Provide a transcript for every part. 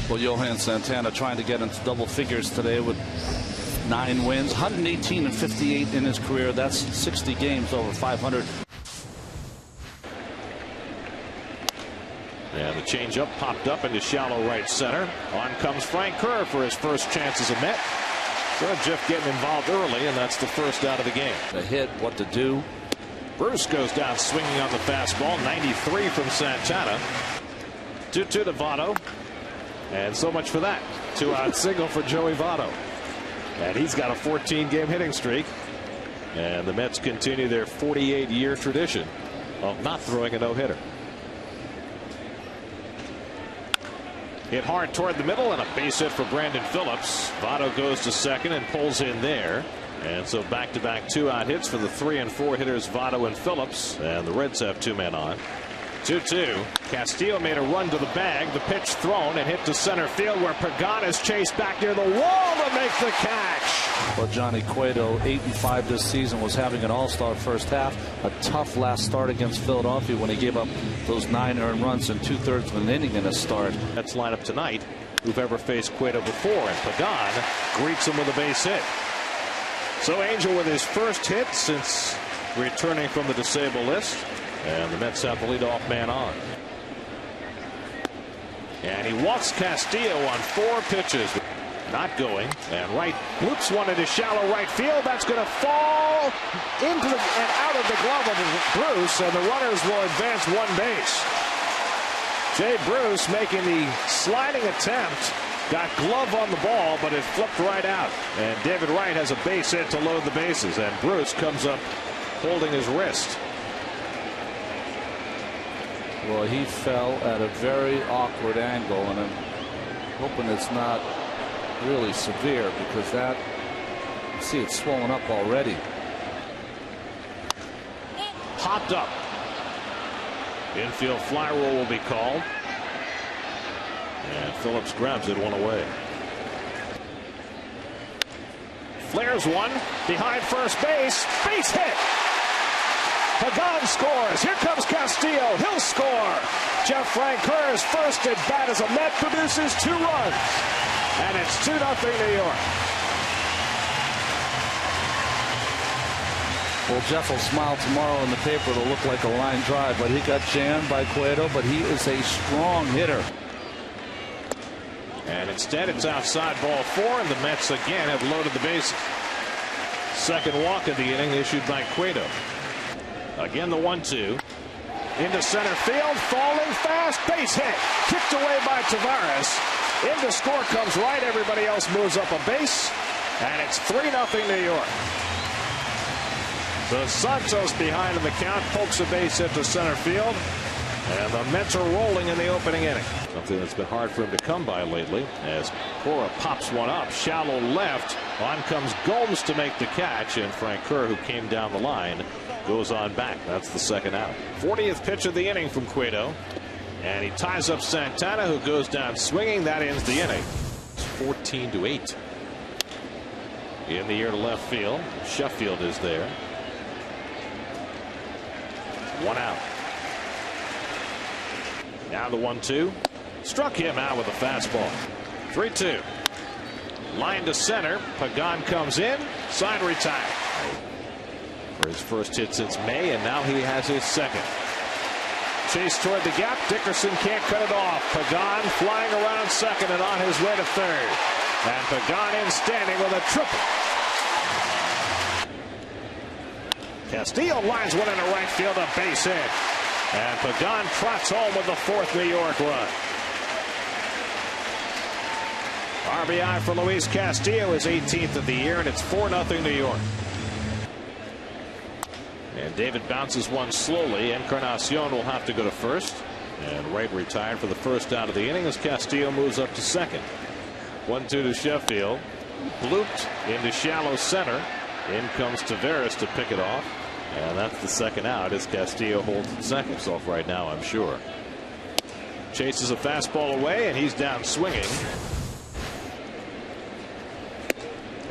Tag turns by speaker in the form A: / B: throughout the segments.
A: Well, Johan Santana trying to get into double figures today with 9 wins, 118 and 58 in his career. That's 60 games over 500.
B: And the changeup popped up into shallow right center. On comes Frank Kerr for his first chance as a Met. So Jeff getting involved early, and that's the first out of the game.
A: The hit, what to do.
B: Bruce goes down swinging on the fastball. 93 from Santana. 2-2 to Votto. And so much for that. 2-out single for Joey Votto. And he's got a 14-game hitting streak. And the Mets continue their 48-year tradition of not throwing a no-hitter. Hit hard toward the middle and a base hit for Brandon Phillips. Votto goes to second and pulls in there. And so back-to-back 2-out hits for the 3 and 4 hitters Votto and Phillips. And the Reds have 2 men on. 2-2. Castillo made a run to the bag. The pitch thrown and hit to center field where Pagan is chased back near the wall to make the catch.
A: Well, Johnny Cueto, 8-5 this season, was having an all-star first half. A tough last start against Philadelphia when he gave up those 9 earned runs in 2/3 of an inning in his start.
B: That's lineup tonight who've ever faced Cueto before, and Pagan greets him with a base hit. So Angel with his first hit since returning from the disabled list. And the Mets have the leadoff man on. And he walks Castillo on 4 pitches. Not going. And right loops one into shallow right field. That's going to fall into and out of the glove of Bruce. And the runners will advance 1 base. Jay Bruce making the sliding attempt. Got glove on the ball, but it flipped right out. And David Wright has a base hit to load the bases. And Bruce comes up holding his wrist.
A: Well, he fell at a very awkward angle, and I'm hoping it's not really severe because that, you see it's swollen up already.
B: Hopped up. Infield fly rule will be called. And Phillips grabs it 1 away. Flares one behind first base. Base hit. Pagan scores. Here comes Castillo. He'll score. Jeff Frank Kerr's first at bat as a Met produces 2 runs. And it's 2-0 New York.
A: Well, Jeff will smile tomorrow in the paper. It'll look like a line drive, but he got jammed by Cueto, but he is a strong hitter.
B: And instead it's outside ball 4, and the Mets again have loaded the bases. Second walk of the inning issued by Cueto. Again the 1-2 into center field, falling fast, base hit, kicked away by Tavares. Into score comes Wright. Everybody else moves up a base, and it's 3-0 New York. So Santos behind in the count, pokes a base hit to center field, and the Mets are rolling in the opening inning. Something that's been hard for him to come by lately as Cora pops one up, shallow left. On comes Gomes to make the catch, and Frank Kerr, who came down the line, goes on back. That's the second out. 40th pitch of the inning from Cueto. And he ties up Santana, who goes down swinging. That ends the inning. It's 14-8. In the air to left field. Sheffield is there. 1 out. Now the 1-2. Struck him out with a fastball. 3-2. Line to center. Pagan comes in. Side retired. For his first hit since May, and now he has his second. Chase toward the gap. Dickerson can't cut it off. Pagan flying around second and on his way to third. And Pagan in standing with a triple. Castillo lines one into right field, a base hit. And Pagan trots home with the 4th New York run. RBI for Luis Castillo, his 18th of the year, and it's 4-0 New York. And David bounces one slowly. Encarnacion will have to go to first. And Wright retired for the first out of the inning as Castillo moves up to second. 1-2 to Sheffield. Blooped into shallow center. In comes Tavares to pick it off. And that's the second out as Castillo holds it second. Himself right now, I'm sure. Chases a fastball away, and he's down swinging.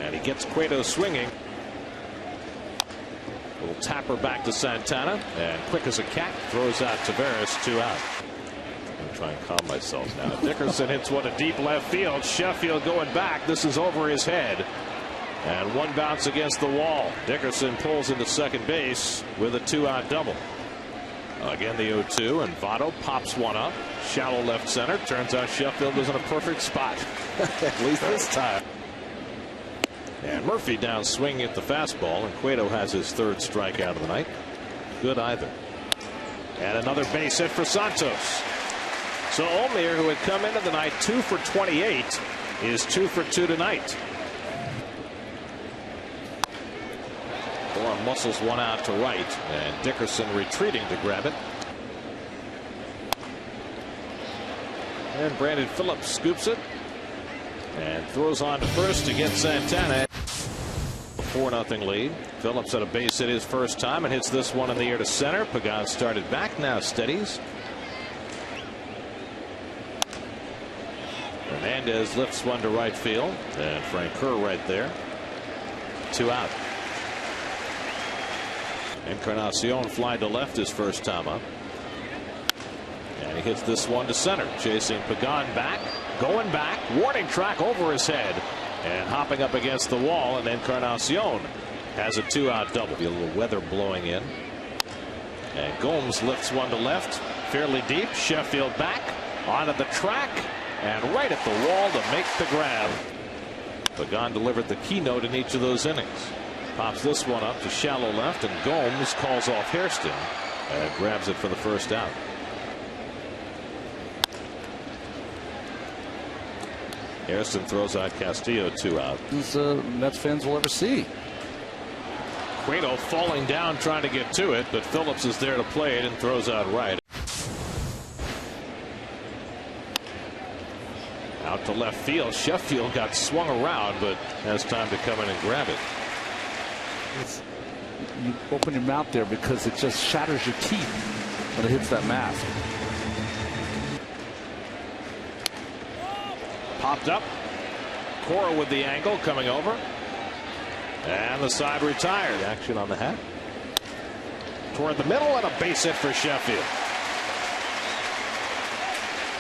B: And he gets Cueto swinging. Little tapper back to Santana, and quick as a cat throws out Tavares, 2 out. try and calm myself now. Dickerson hits one to deep left field. Sheffield going back. This is over his head. And one bounce against the wall. Dickerson pulls into second base with a 2-out double. Again, the 0-2, and Votto pops one up. Shallow left center. Turns out Sheffield was in a perfect spot, at least this time. And Murphy down swinging at the fastball, and Cueto has his third strikeout of the night. Good either. And another base hit for Santos. So Omir, who had come into the night 2 for 28, is 2 for 2 tonight. Bourne muscles one out to right, and Dickerson retreating to grab it. And Brandon Phillips scoops it and throws on to first to get Santana. 4-0 lead. Phillips had a base hit his first time and hits this one in the air to center. Pagan started back, now steadies. Hernandez lifts one to right field, and Frank Kerr right there. 2 out. Encarnacion fly to left his first time up. And he hits this one to center, chasing Pagan back, going back, warning track over his head, and hopping up against the wall, and Encarnacion has a 2-out double. A little weather blowing in. And Gomes lifts one to left, fairly deep. Sheffield back, onto the track, and right at the wall to make the grab. Pagan delivered the keynote in each of those innings. Pops this one up to shallow left, and Gomes calls off Hairston and grabs it for the first out. Hairston throws out Castillo, 2 out.
A: These Mets fans will ever see.
B: Cueto falling down trying to get to it, but Phillips is there to play it and throws out right. Out to left field. Sheffield got swung around, but has time to come in and grab it.
A: You open your mouth there because it just shatters your teeth when it hits that mask.
B: Popped up. Cora with the angle coming over. And the side retired. Action on the hat. Toward the middle, and a base hit for Sheffield.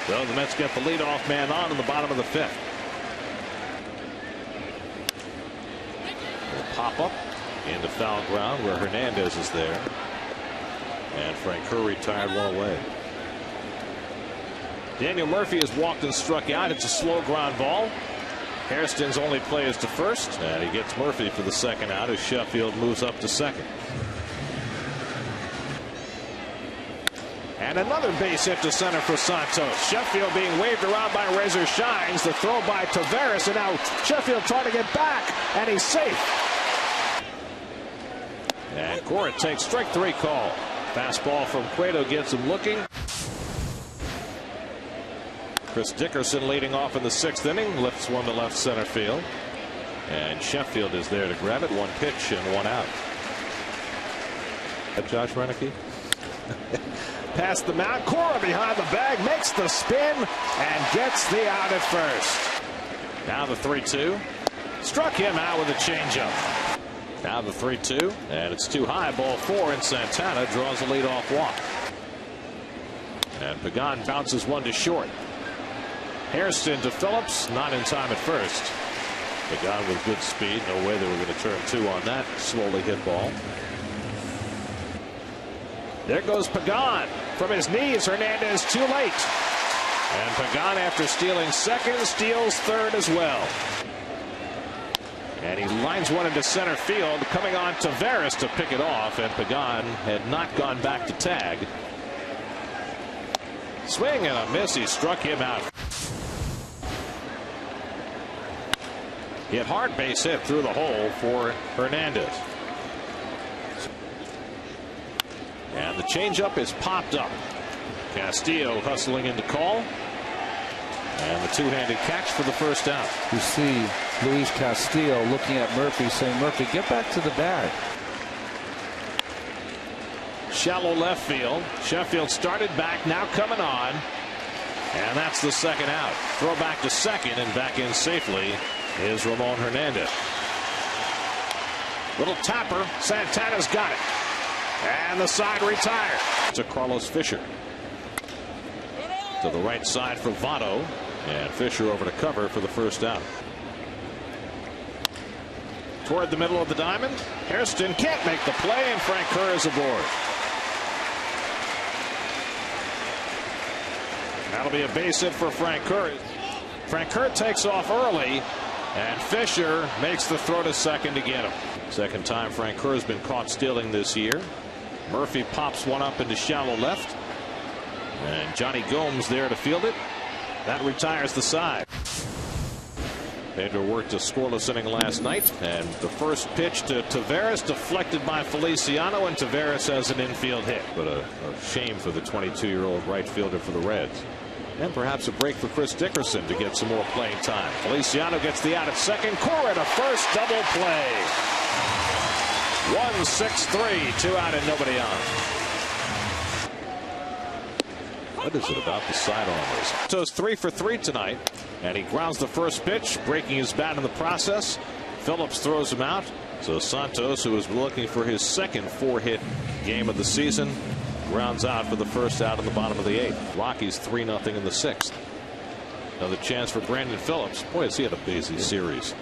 B: So the Mets get the leadoff man on in the bottom of the 5th. Pop up into foul ground where Hernandez is there. And Frank Kerr retired one away. Daniel Murphy has walked and struck out. It's a slow ground ball. Hairston's only play is to first, and he gets Murphy for the second out as Sheffield moves up to second. And another base hit to center for Santos. Sheffield being waved around by Razor Shines. The throw by Taveras, and now Sheffield trying to get back, and he's safe. And Cora takes strike 3 call. Fastball from Cueto gets him looking. Chris Dickerson leading off in the 6th inning, lifts one to left center field. And Sheffield is there to grab it. 1 pitch and 1 out. Josh Renicky. Past the mound. Cora behind the bag, makes the spin, and gets the out at first. Now the 3-2. Struck him out with a changeup. Now the 3-2, and it's too high. Ball 4, and Santana draws a leadoff walk. And Pagan bounces one to short. Hairston to Phillips, not in time at first. Pagan with good speed. No way they were going to turn 2 on that slowly hit ball. There goes Pagan. From his knees, Hernandez too late. And Pagan, after stealing second, steals third as well. And he lines one into center field, coming on Taveras to pick it off, and Pagan had not gone back to tag. Swing and a miss. He struck him out. Hit hard, base hit through the hole for Hernandez. And the changeup is popped up. Castillo hustling into call. And the two-handed catch for the first out.
A: You see Luis Castillo looking at Murphy, saying, Murphy, get back to the bag.
B: Shallow left field. Sheffield started back, now coming on. And that's the second out. Throw back to second, and back in safely is Ramon Hernandez. Little tapper. Santana's got it. And the side retired to Carlos Fisher. To the right side for Votto, and Fisher over to cover for the first out. Toward the middle of the diamond, Hairston can't make the play, and Frank Kerr is aboard. That'll be a base hit for Frank Kerr. Frank Kerr takes off early, and Fisher makes the throw to second to get him. Second time Frank Kerr has been caught stealing this year. Murphy pops one up into shallow left, and Johnny Gomes there to field it. That retires the side. Pedro worked a scoreless inning last night, and the first pitch to Taveras deflected by Feliciano, and Taveras has an infield hit. But a shame for the 22-year-old right fielder for the Reds. And perhaps a break for Chris Dickerson to get some more playing time. Feliciano gets the out at second. Cora at a first, double play. 1-6-3, 2 out and nobody on. What is it about the sidearmers? Santos 3 for 3 tonight, and he grounds the first pitch, breaking his bat in the process. Phillips throws him out. So Santos, who was looking for his second 4-hit game of the season, grounds out for the first out in the bottom of the 8th. Rockies 3-0 in the 6th. Another chance for Brandon Phillips. Boy, has he had a busy series.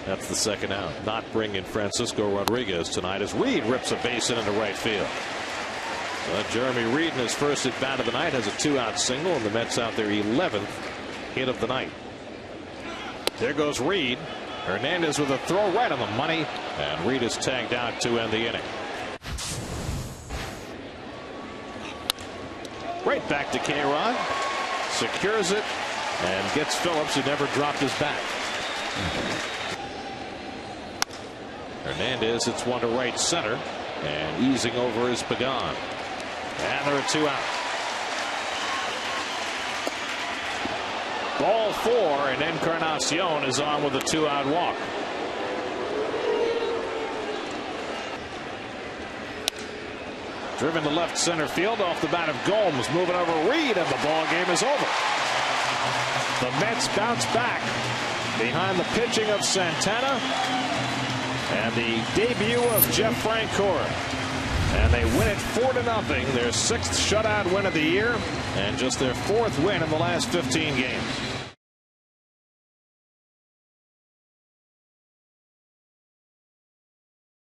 B: That's the second out. Not bringing Francisco Rodriguez tonight as Reed rips a base hit into right field. Jeremy Reed in his first at bat of the night has a 2-out single, and the Mets out their 11th hit of the night. There goes Reed. Hernandez with a throw right on the money, and Reed is tagged out to end the inning. Right back to K-Rod. Secures it and gets Phillips, who never dropped his bat. Hernandez hits one to right center, and easing over is Pagan. And there are 2 out. Ball 4, and Encarnacion is on with a 2-out walk. Driven to left center field off the bat of Gomes, moving over Reed, and the ball game is over. The Mets bounce back behind the pitching of Santana and the debut of Jeff Francoeur. And they win it 4-0, their 6th shutout win of the year, and just their 4th win in the last 15 games.